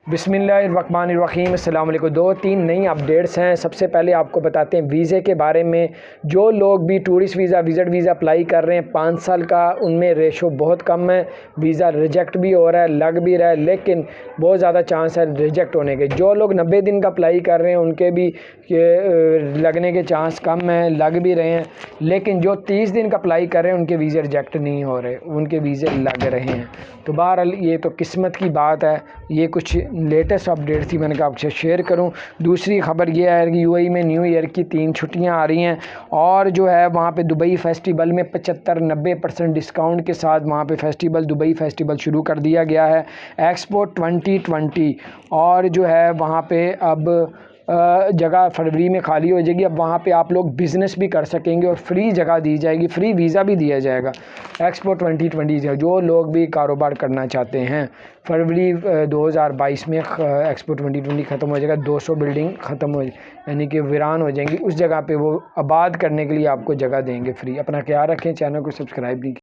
बिस्मिल्लाहिर्रहमानिर्रहीम। अस्सलाम वालेकुम। 2-3 नई अपडेट्स हैं। सबसे पहले आपको बताते हैं वीज़े के बारे में। जो लोग भी tourist visa, visit visa apply कर रहे हैं 5 साल का, उनमें रेशो बहुत कम है। वीज़ा रिजेक्ट भी हो रहा है, लग भी रहा है, लेकिन बहुत ज़्यादा चांस है रिजेक्ट होने के। जो लोग 90 दिन का अप्लाई कर रहे हैं उनके भी लगने के चांस कम हैं, लग भी रहे हैं। लेकिन जो 30 दिन का अप्लाई कर रहे हैं उनके वीज़े रिजेक्ट नहीं हो रहे, उनके वीज़े लग रहे हैं। तो बहरहाल ये तो किस्मत की बात है। ये कुछ लेटेस्ट अपडेट थी, मैंने कहा आपसे शेयर करूं। दूसरी खबर ये है कि यूएई में न्यू ईयर की 3 छुट्टियां आ रही हैं और जो है वहाँ पे दुबई फेस्टिवल में 75-90% डिस्काउंट के साथ वहाँ पे फेस्टिवल, दुबई फेस्टिवल शुरू कर दिया गया है, एक्सपो 2020। और जो है वहाँ पे अब जगह फरवरी में खाली हो जाएगी। अब वहाँ पे आप लोग बिज़नेस भी कर सकेंगे और फ्री जगह दी जाएगी, फ्री वीज़ा भी दिया जाएगा। एक्सपो 2020 जो लोग भी कारोबार करना चाहते हैं, फरवरी 2022 में एक्सपो 2020 ख़त्म हो जाएगा। 200 बिल्डिंग ख़त्म हो यानी कि वीरान हो जाएंगी। उस जगह पे वो आबाद करने के लिए आपको जगह देंगे फ्री। अपना ख्याल रखें, चैनल को सब्सक्राइब नहीं